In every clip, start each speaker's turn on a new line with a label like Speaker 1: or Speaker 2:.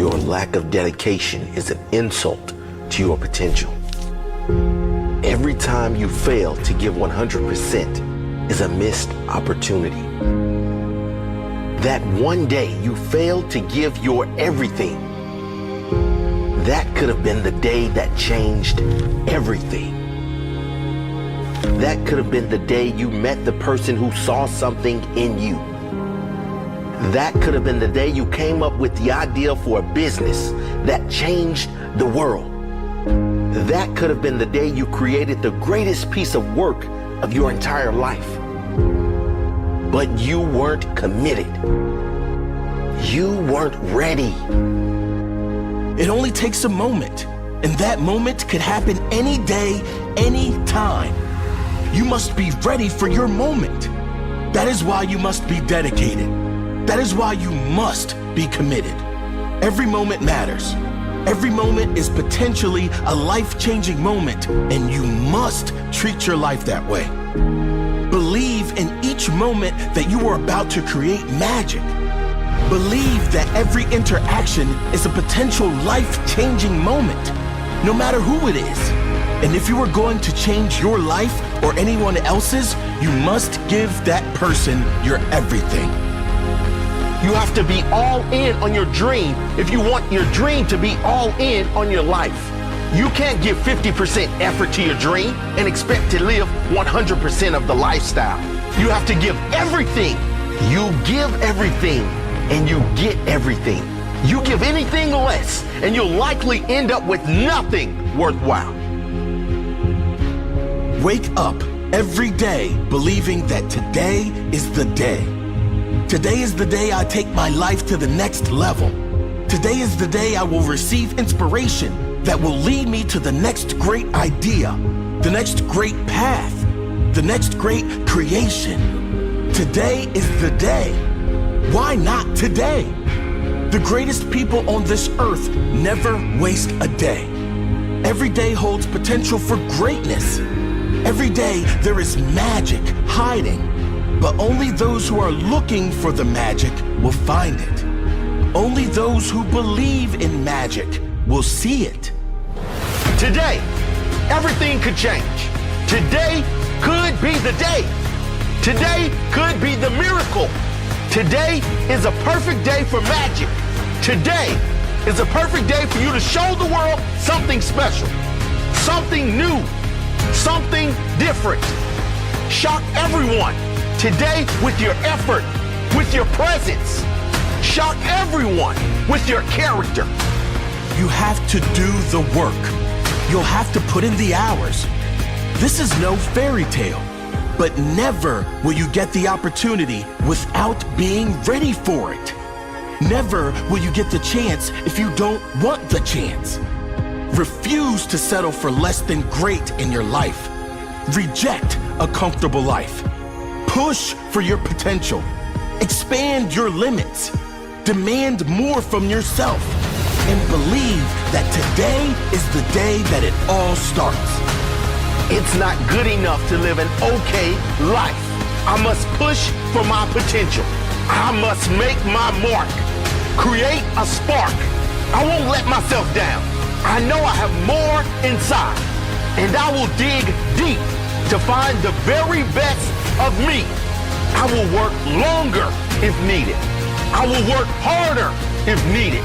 Speaker 1: Your lack of dedication is an insult to your potential. Every time you fail to give 100% is a missed opportunity. That one day you failed to give your everything, that could have been the day that changed everything. That could have been the day you met the person who saw something in you. That could have been the day you came up with the idea for a business that changed the world. That could have been the day you created the greatest piece of work of your entire life. But you weren't committed. You weren't ready.
Speaker 2: It only takes a moment, and that moment could happen any day, any time. You must be ready for your moment. That is why you must be dedicated. That is why you must be committed. Every moment matters. Every moment is potentially a life-changing moment, and you must treat your life that way. Believe in each moment that you are about to create magic. Believe that every interaction is a potential life-changing moment, no matter who it is. And if you are going to change your life or anyone else's, you must give that person your everything.
Speaker 1: You have to be all in on your dream if you want your dream to be all in on your life. You can't give 50% effort to your dream and expect to live 100% of the lifestyle. You have to give everything. You give everything and you get everything. You give anything less and you'll likely end up with nothing worthwhile.
Speaker 2: Wake up every day believing that today is the day. Today is the day I take my life to the next level. Today is the day I will receive inspiration that will lead me to the next great idea, the next great path, the next great creation. Today is the day. Why not today? The greatest people on this earth never waste a day. Every day holds potential for greatness. Every day there is magic hiding. But only those who are looking for the magic will find it. Only those who believe in magic will see it.
Speaker 1: Today, everything could change. Today could be the day. Today could be the miracle. Today is a perfect day for magic. Today is a perfect day for you to show the world something special, something new, something different. Shock everyone. Today with your effort, with your presence. Shock everyone with your character.
Speaker 2: You have to do the work. You'll have to put in the hours. This is no fairy tale, but never will you get the opportunity without being ready for it. Never will you get the chance if you don't want the chance. Refuse to settle for less than great in your life. Reject a comfortable life. Push for your potential. Expand your limits. Demand more from yourself. And believe that today is the day that it all starts.
Speaker 1: It's not good enough to live an okay life. I must push for my potential. I must make my mark. Create a spark. I won't let myself down. I know I have more inside. And I will dig deep to find the very best of me. I will work longer if needed. I will work harder if needed.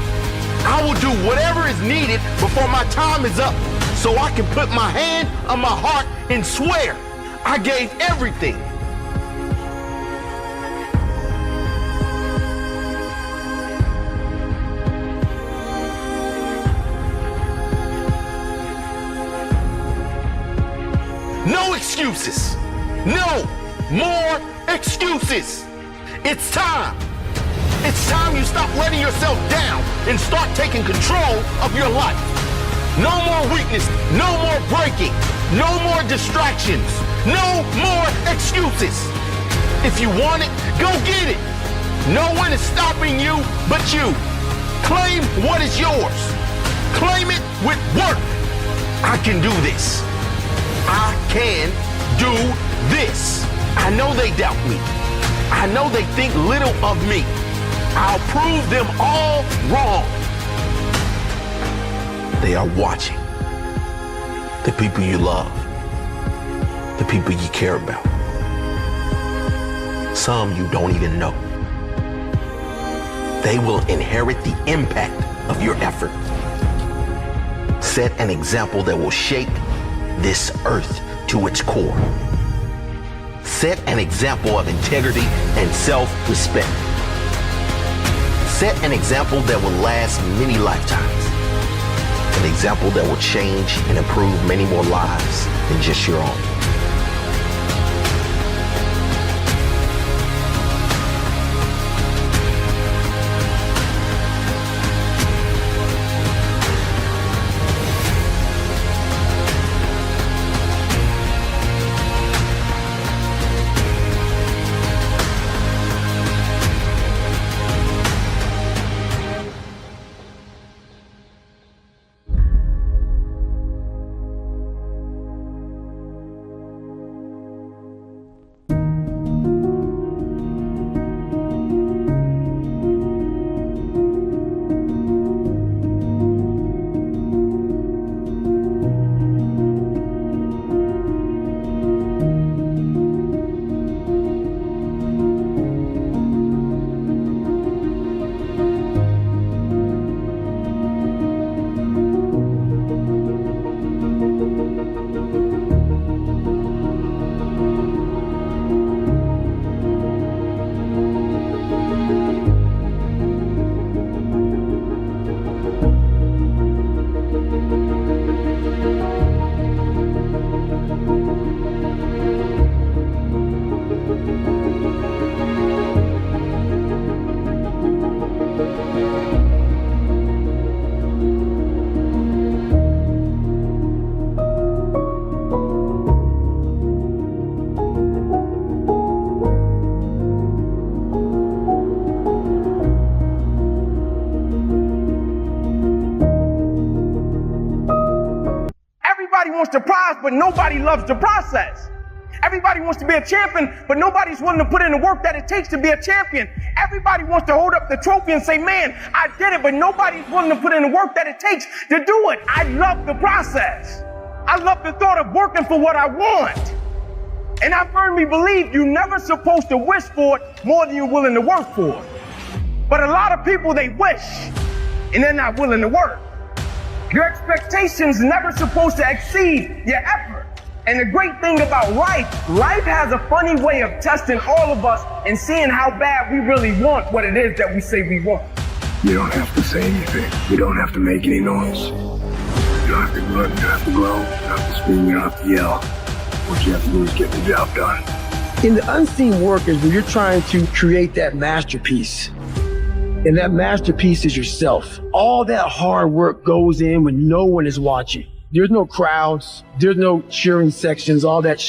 Speaker 1: I will do whatever is needed before my time is up so I can put my hand on my heart and swear I gave everything. No excuses. No more excuses. It's time. It's time you stop letting yourself down and start taking control of your life. No more weakness. No more breaking. No more distractions. No more excuses. If you want it, go get it. No one is stopping you but you. Claim what is yours. Claim it with work. I can do this. I can do this. I know they doubt me. I know they think little of me. I'll prove them all wrong. They are watching. The people you love. The people you care about. Some you don't even know. They will inherit the impact of your effort. Set an example that will shake this earth to its core. Set an example of integrity and self-respect. Set an example that will last many lifetimes. An example that will change and improve many more lives than just your own.
Speaker 3: wants the prize, but nobody loves the process. Everybody wants to be a champion, but nobody's willing to put in the work that it takes to be a champion. Everybody wants to hold up the trophy and say, man, I did it, but nobody's willing to put in the work that it takes to do it. I love the process. I love the thought of working for what I want. And I firmly believe you're never supposed to wish for it more than you're willing to work for it. But a lot of people, they wish, and they're not willing to work. Your expectations never supposed to exceed your effort. And the great thing about life has a funny way of testing all of us and seeing how bad we really want what it is that we say we want.
Speaker 4: You don't have to say anything. You don't have to make any noise. You don't have to grunt, you don't have to growl, you don't have to scream, you don't have to yell. What you have to do is get the job done.
Speaker 5: In the unseen work is where you're trying to create that masterpiece. And that masterpiece is yourself. All that hard work goes in when no one is watching. There's no crowds, there's no cheering sections, all that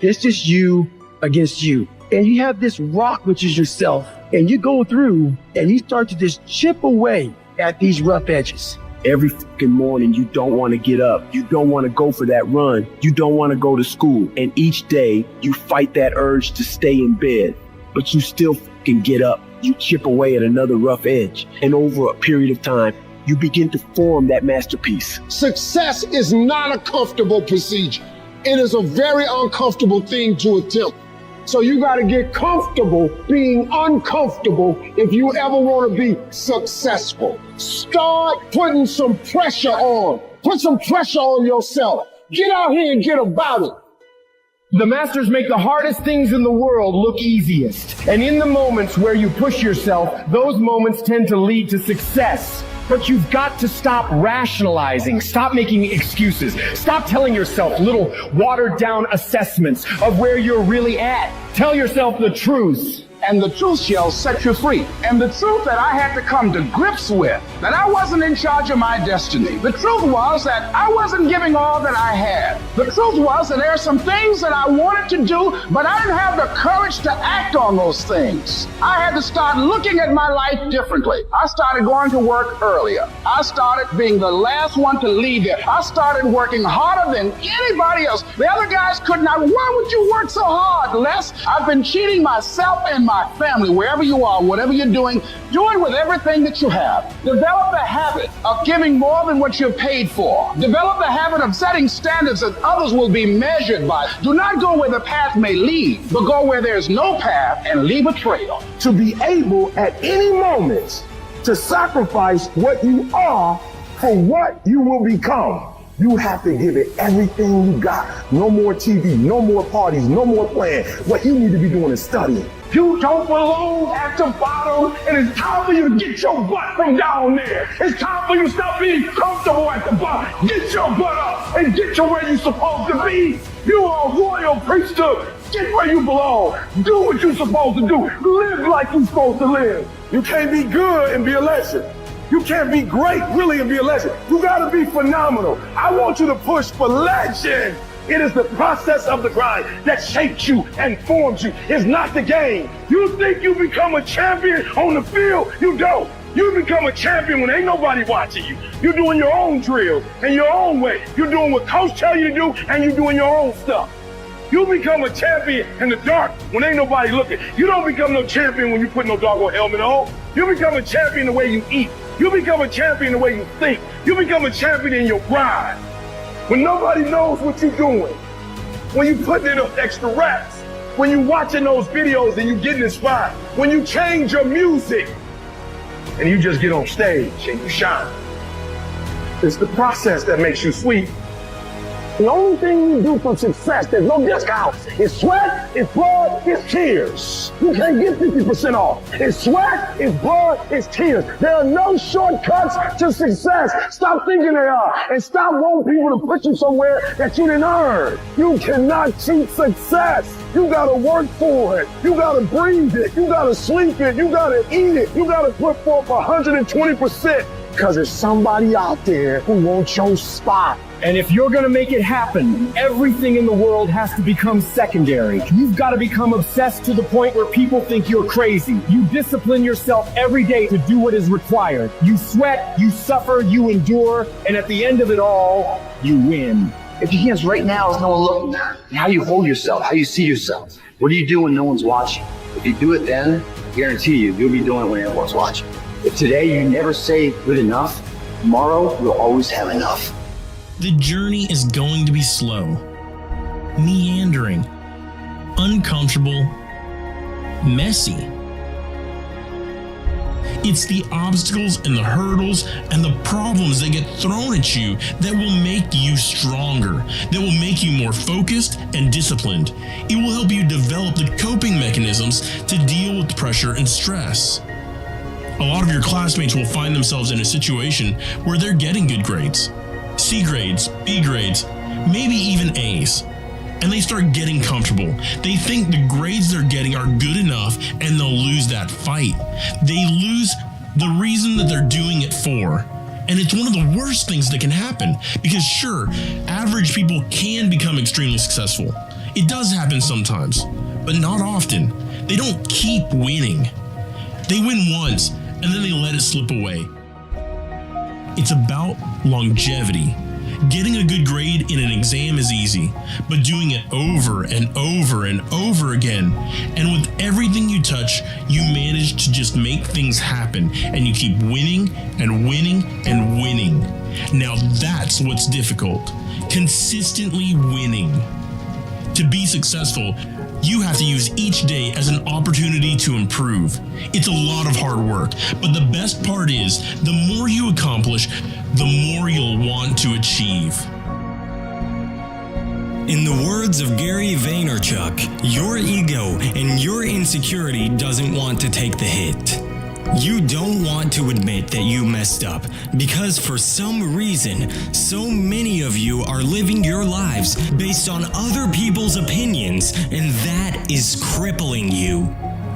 Speaker 5: It's just you against you. And you have this rock, which is yourself. And you go through and you start to just chip away at these rough edges. Every fucking morning, you don't want to get up. You don't want to go for that run. You don't want to go to school. And each day, you fight that urge to stay in bed. But you still fucking get up. You chip away at another rough edge. And over a period of time, you begin to form that masterpiece.
Speaker 6: Success is not a comfortable procedure. It is a very uncomfortable thing to attempt. So you got to get comfortable being uncomfortable if you ever want to be successful. Start putting some pressure on. Put some pressure on yourself. Get out here and get about it.
Speaker 7: The masters make the hardest things in the world look easiest. And in the moments where you push yourself, those moments tend to lead to success. But you've got to stop rationalizing, stop making excuses, stop telling yourself little watered down assessments of where you're really at. Tell yourself the truth.
Speaker 8: And the truth shall set you free. And the truth that I had to come to grips with, that I wasn't in charge of my destiny. The truth was that I wasn't giving all that I had. The truth was that there are some things that I wanted to do, but I didn't have the courage to act on those things. I had to start looking at my life differently. I started going to work earlier. I started being the last one to leave there. I started working harder than anybody else. The other guys could not. Why would you work so hard, Les? I've been cheating myself and my family, wherever you are, whatever you're doing, do it with everything that you have. Develop the habit of giving more than what you're paid for. Develop the habit of setting standards that others will be measured by. Do not go where the path may lead, but go where there's no path and leave a trail.
Speaker 6: To be able at any moment to sacrifice what you are for what you will become. You have to give it everything you got. No more TV, no more parties, no more playing. What you need to be doing is studying.
Speaker 3: You don't belong at the bottom, and it's time for you to get your butt from down there. It's time for you to stop being comfortable at the bottom. Get your butt up and get to where you're supposed to be. You are a royal priesthood. Get where you belong. Do what you're supposed to do. Live like you're supposed to live.
Speaker 6: You can't be good and be a legend. You can't be great, really, and be a legend. You gotta be phenomenal. I want you to push for legend. It is the process of the grind that shapes you and forms you. It's not the game. You think you become a champion on the field? You don't. You become a champion when ain't nobody watching you. You're doing your own drills in your own way. You're doing what coach tell you to do, and you're doing your own stuff. You become a champion in the dark when ain't nobody looking. You don't become no champion when you put no doggone helmet on. You become a champion the way you eat. You become a champion the way you think. You become a champion in your grind. When nobody knows what you're doing, when you putting in those extra reps, when you watching those videos and you getting inspired, when you change your music and you just get on stage and you shine. It's the process that makes you sweet. The only thing you do for success, there's no discount. It's sweat, it's blood, it's tears. You can't get 50% off. It's sweat, it's blood, it's tears. There are no shortcuts to success. Stop thinking there are, and stop wanting people to put you somewhere that you didn't earn. You cannot cheat success. You gotta work for it. You gotta breathe it. You gotta sleep it. You gotta eat it. You gotta put forth 120%. Because there's somebody out there who wants your spot.
Speaker 7: And if you're gonna make it happen, everything in the world has to become secondary. You've gotta become obsessed to the point where people think you're crazy. You discipline yourself every day to do what is required. You sweat, you suffer, you endure, and at the end of it all, you win.
Speaker 9: If your hands right now is no one looking, and how you hold yourself, how you see yourself. What do you do when no one's watching? If you do it then, I guarantee you, you'll be doing it when everyone's watching. If today you never say good enough, tomorrow you'll always have enough.
Speaker 10: The journey is going to be slow, meandering, uncomfortable, messy. It's the obstacles and the hurdles and the problems that get thrown at you that will make you stronger, that will make you more focused and disciplined. It will help you develop the coping mechanisms to deal with pressure and stress. A lot of your classmates will find themselves in a situation where they're getting good grades. C grades, B grades, maybe even A's. And they start getting comfortable. They think the grades they're getting are good enough and they'll lose that fight. They lose the reason that they're doing it for. And it's one of the worst things that can happen because sure, average people can become extremely successful. It does happen sometimes, but not often. They don't keep winning. They win once and then they let it slip away. It's about longevity. Getting a good grade in an exam is easy, but doing it over and over and over again, and with everything you touch, you manage to just make things happen, and you keep winning and winning and winning. Now that's what's difficult. Consistently winning. To be successful, you have to use each day as an opportunity to improve. It's a lot of hard work, but the best part is, the more you accomplish, the more you'll want to achieve.
Speaker 11: In the words of Gary Vaynerchuk, your ego and your insecurity doesn't want to take the hit. You don't want to admit that you messed up because for some reason, so many of you are living your lives based on other people's opinions, and that is crippling you.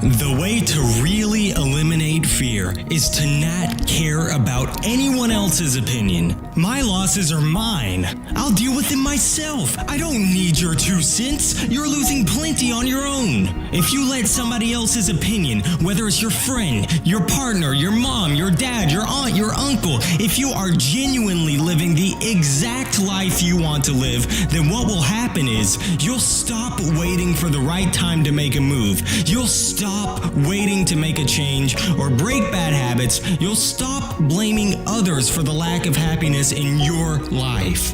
Speaker 11: The way to really eliminate fear here is to not care about anyone else's opinion. My losses are mine. I'll deal with them myself. I don't need your 2 cents. You're losing plenty on your own. If you let somebody else's opinion, whether it's your friend, your partner, your mom, your dad, your aunt, your uncle, if you are genuinely living the exact life you want to live, then what will happen is you'll stop waiting for the right time to make a move. You'll stop waiting to make a change or break bad habits. You'll stop blaming others for the lack of happiness in your life.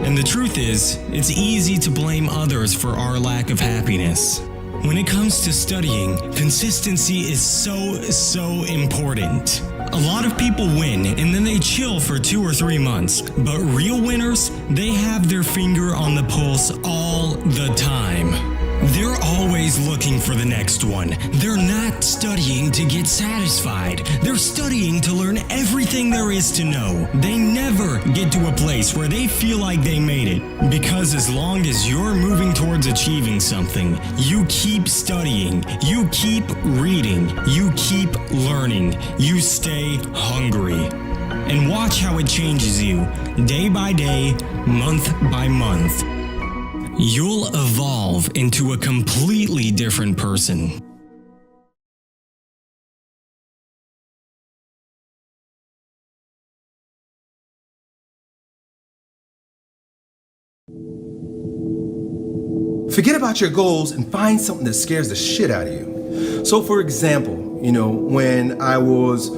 Speaker 11: And the truth is, it's easy to blame others for our lack of happiness. When it comes to studying, consistency is so important. A lot of people win and then they chill for 2 or 3 months, but real winners, they have their finger on the pulse all the time. They're always looking for the next one. They're not studying to get satisfied. They're studying to learn everything there is to know. They never get to a place where they feel like they made it. Because as long as you're moving towards achieving something, you keep studying, you keep reading, you keep learning, you stay hungry. And watch how it changes you, day by day, month by month. You'll evolve into a completely different person.
Speaker 12: Forget about your goals and find something that scares the shit out of you. So for example, when I was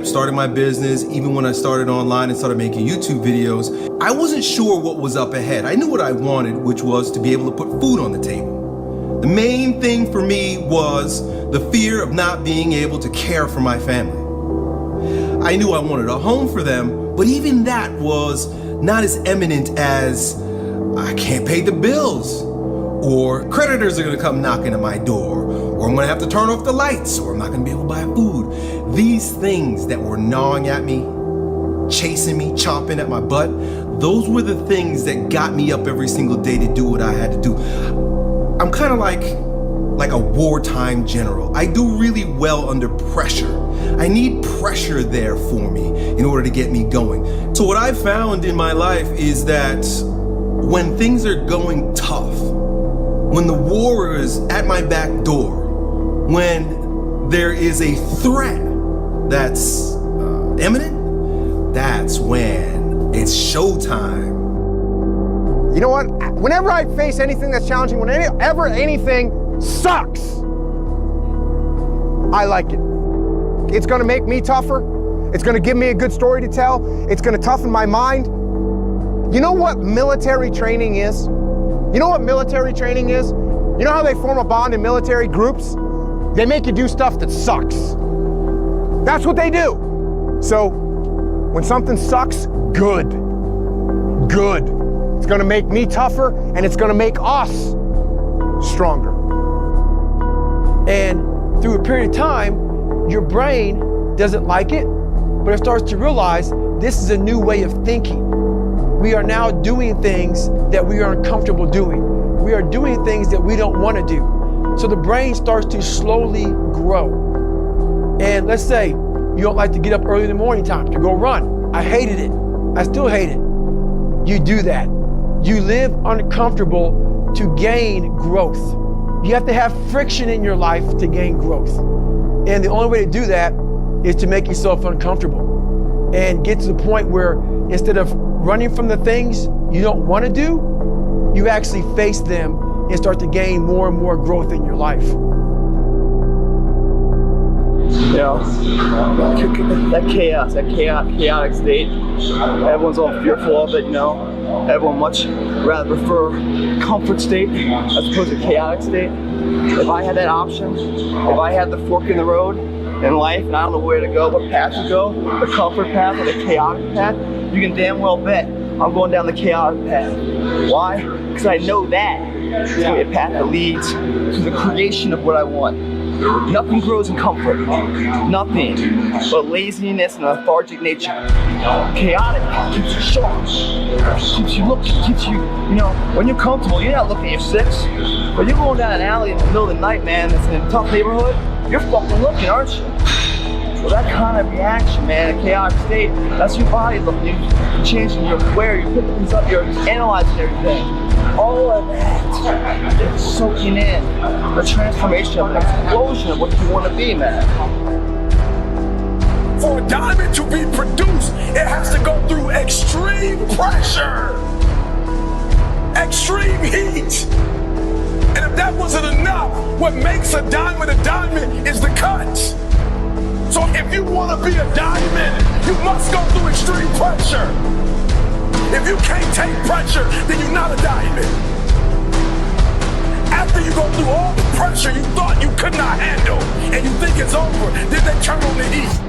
Speaker 12: starting my business, even when I started online and started making YouTube videos, I wasn't sure what was up ahead. I knew what I wanted, which was to be able to put food on the table. The main thing for me was the fear of not being able to care for my family. I knew I wanted a home for them, but even that was not as eminent as I can't pay the bills, or creditors are gonna come knocking at my door, or I'm gonna have to turn off the lights, or I'm not gonna be able to buy food. These things that were gnawing at me, chasing me, chomping at my butt, those were the things that got me up every single day to do what I had to do. I'm kind of like a wartime general. I do really well under pressure. I need pressure there for me in order to get me going. So what I've found in my life is that when things are going tough, when the war is at my back door, when there is a threat that's imminent, that's when it's showtime.
Speaker 3: You know what? Whenever I face anything that's challenging, whenever anything sucks, I like it. It's gonna make me tougher. It's gonna give me a good story to tell. It's gonna toughen my mind. You know what military training is? You know what military training is? You know how they form a bond in military groups? They make you do stuff that sucks. That's what they do. So when something sucks, good. It's gonna make me tougher, and it's gonna make us stronger. And through a period of time, your brain doesn't like it, but it starts to realize this is a new way of thinking. We are now doing things that we are uncomfortable doing. We are doing things that we don't want to do. So the brain starts to slowly grow. And let's say you don't like to get up early in the morning time to go run. I hated it. I still hate it. You do that. You live uncomfortable to gain growth. You have to have friction in your life to gain growth. And the only way to do that is to make yourself uncomfortable and get to the point where instead of running from the things you don't want to do, you actually face them and start to gain more and more growth in your life.
Speaker 9: That chaos, that chaotic state, everyone's all fearful of it, Everyone much rather prefer comfort state as opposed to chaotic state. If I had that option, if I had the fork in the road in life and I don't know where to go, what path to go, the comfort path or the chaotic path, you can damn well bet I'm going down the chaotic path. Why? Because I know that it's going to be a path that leads to the creation of what I want. Nothing grows in comfort. Nothing but laziness and lethargic nature. Chaotic keeps you sharp. Keeps you looking, when you're comfortable, you're not looking at your 6. But you're going down an alley in the middle of the night, man, that's in a tough neighborhood, you're fucking looking, aren't you? Well, that kind of reaction, man, a chaotic state, that's your body looking. You're changing, you're aware, you're picking things up, you're analyzing everything. All of that, it's soaking in the transformation of an explosion of what you want to be, man.
Speaker 13: For a diamond to be produced, it has to go through extreme pressure, extreme heat. And if that wasn't enough, what makes a diamond is the cuts. So if you want to be a diamond, you must go through extreme pressure. If you can't take pressure, then you're not a diamond. After you go through all the pressure you thought you could not handle, and you think it's over, then they turn on the heat.